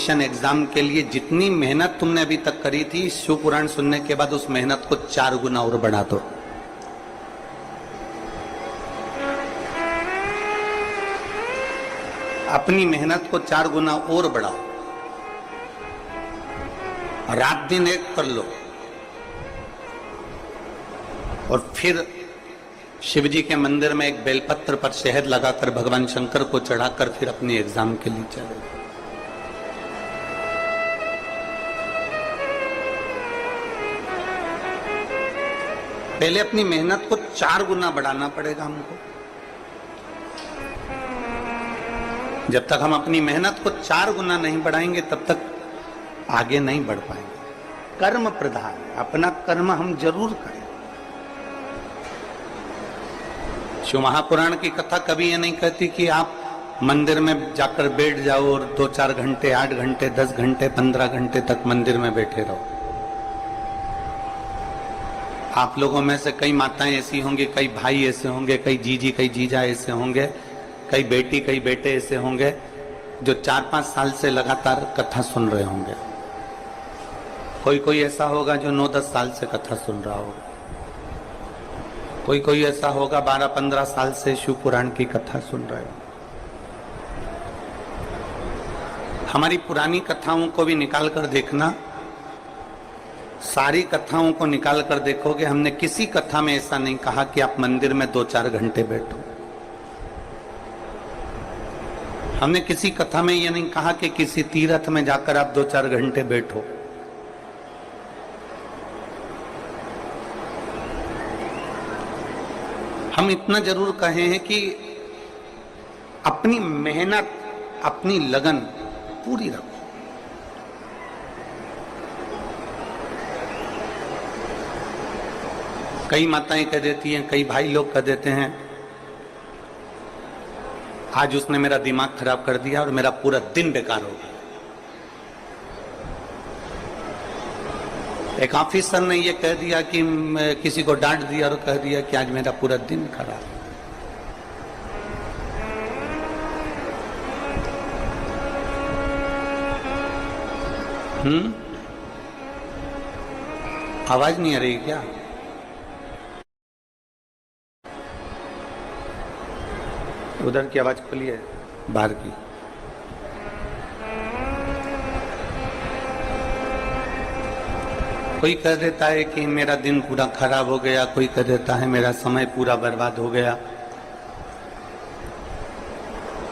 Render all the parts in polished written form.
Competition exam के लिए जितनी मेहनत तुमने अभी तक करी थी, शिव पुराण सुनने के बाद उस मेहनत को 4 गुना और बढ़ा दो। अपनी मेहनत को 4 गुना और बढ़ाओ, रात दिन एक कर लो, और फिर शिव जी के मंदिर में एक बेलपत्र पर शहद लगाकर भगवान शंकर को चढ़ाकर फिर अपने एग्जाम के लिए चले। पहले अपनी मेहनत को 4 गुना बढ़ाना पड़ेगा हमको। जब तक हम अपनी मेहनत को 4 गुना नहीं बढ़ाएंगे तब तक आगे नहीं बढ़ पाएंगे। कर्म प्रधान, अपना कर्म हम जरूर करें। शिव महापुराण की कथा कभी ये नहीं कहती कि आप मंदिर में जाकर बैठ जाओ और 2-4 घंटे, 8 घंटे, 10 घंटे, 15 घंटे तक मंदिर में बैठे रहो। आप लोगों में से कई माताएं ऐसी होंगी, कई भाई ऐसे होंगे, कई जीजी, कई जीजा ऐसे होंगे, कई बेटी, कई बेटे ऐसे होंगे जो 4-5 साल से लगातार कथा सुन रहे होंगे। कोई ऐसा होगा जो 9-10 साल से कथा सुन रहा होगा। कोई ऐसा होगा 12-15 साल से शिव पुराण की कथा सुन रहे हो। हमारी पुरानी कथाओं को भी निकाल कर देखना, सारी कथाओं को निकाल कर देखोगे, हमने किसी कथा में ऐसा नहीं कहा कि आप मंदिर में 2-4 घंटे बैठो। हमने किसी कथा में यह नहीं कहा कि किसी तीर्थ में जाकर आप 2-4 घंटे बैठो। हम इतना जरूर कहे हैं कि अपनी मेहनत, अपनी लगन पूरी रखो। कई माताएं कह देती हैं, कई भाई लोग कह देते हैं, आज उसने मेरा दिमाग खराब कर दिया और मेरा पूरा दिन बेकार हो गया। एक ऑफिसर ने ये कह दिया कि किसी को डांट दिया और कह दिया कि आज मेरा पूरा दिन खराब। आवाज नहीं आ रही क्या? उधर की आवाज खोलिए, बाहर की। कोई कह देता है कि मेरा दिन पूरा खराब हो गया, कोई कह देता है मेरा समय पूरा बर्बाद हो गया।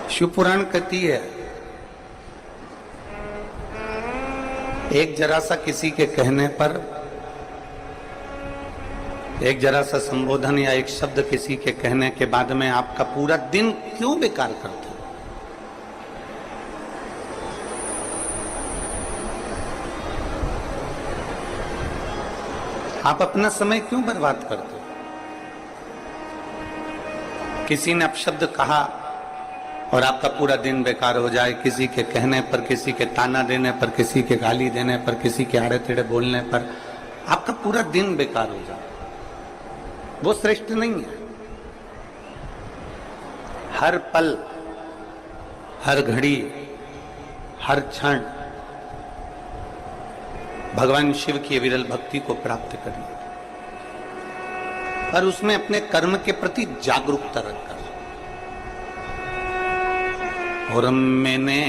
शिव पुराण कहती है, एक जरा सा किसी के कहने पर, एक जरा सा संबोधन या एक शब्द किसी के कहने के बाद में आपका पूरा दिन क्यों बेकार करते? आप अपना समय क्यों बर्बाद करते हो? किसी ने अपशब्द कहा और आपका पूरा दिन बेकार हो जाए, किसी के कहने पर, किसी के ताना देने पर, किसी के गाली देने पर, किसी के आड़े टेढ़े बोलने पर आपका पूरा दिन बेकार हो जाए, वो श्रेष्ठ नहीं है। हर पल, हर घड़ी, हर क्षण भगवान शिव की विरल भक्ति को प्राप्त करिए और उसमें अपने कर्म के प्रति जागरूकता रखकर। और मैंने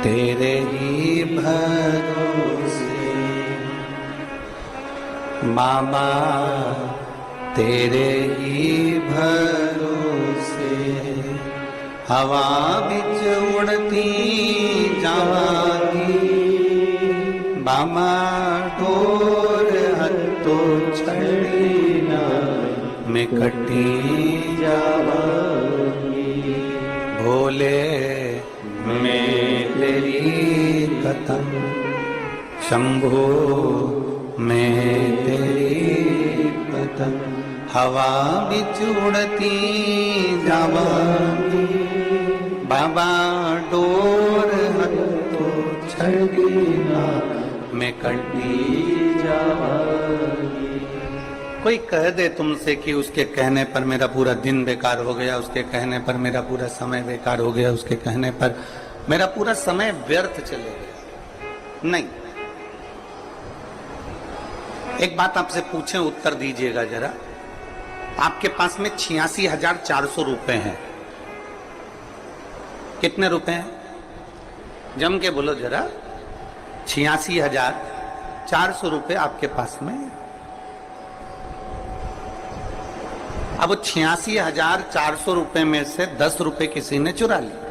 तेरे ही भरोसे मामा, तेरे ही भरोसे हवा बिच उड़ती जावांगी, बामा डोर हत्तो छड़ी ना मैं कटी जावांगी। भोले मैं तेरी कथम, शंभो मैं तेरी कथम, हवा बिच उड़ती जावांगी, बाबा डोर हत्तो छड़ीना मैं कटी जावांगी। कोई कह दे तुमसे कि उसके कहने पर मेरा पूरा दिन बेकार हो गया, उसके कहने पर मेरा पूरा समय बेकार हो गया, उसके कहने पर मेरा पूरा समय व्यर्थ चले गया। नहीं, एक बात आपसे पूछें, उत्तर दीजिएगा जरा। आपके पास में 86,400 रुपए हैं। कितने रुपए हैं? जम के बोलो जरा। 86,400 रुपए आपके पास में। अब 86,400 रुपए में से 10 रुपए किसी ने चुरा लिए।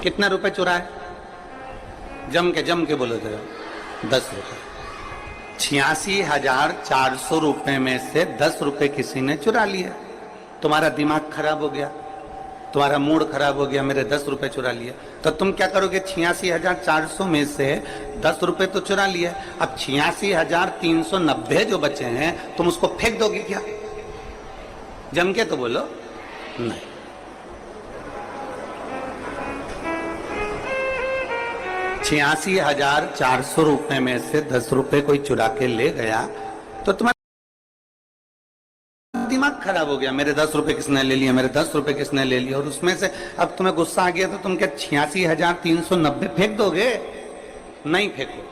कितने रुपए चुराए? जम के बोलो जरा। 10 रुपए। 86,400 रुपए में से 10 रुपए किसी ने चुरा लिए। तुम्हारा दिमाग खराब हो गया, तुम्हारा मूड खराब हो गया, मेरे 10 रुपए चुरा लिए। तो तुम क्या करोगे? 86,400 में से 10 रुपए तो चुरा लिए, अब 86,390 जो बचे हैं तुम उसको फेंक दोगे क्या? जम के तो बोलो। नहीं। 86,400 रुपए में से 10 रुपए कोई चुरा के ले गया तो तुम्हारा दिमाग खराब हो गया, मेरे 10 रुपए किसने ले लिया, मेरे 10 रुपए किसने ले लिया। और उसमें से अब तुम्हें गुस्सा आ गया तो तुम क्या 86,390 फेंक दोगे? नहीं फेंको।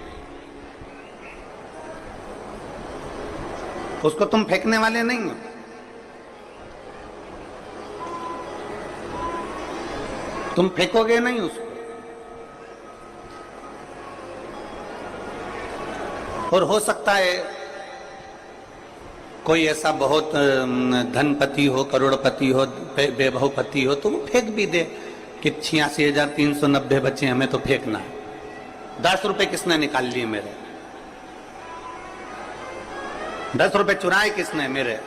उसको तुम फेंकने वाले नहीं हो। तुम फेंकोगे नहीं उसको। और हो सकता है कोई ऐसा बहुत धनपति हो, करोड़पति हो, वैभवपति हो तो वो फेंक भी दे कि 86,390 बचे, हमें तो फेंकना है। 10 रुपए किसने निकाल लिए मेरे? 10 रुपए चुराए किसने मेरे?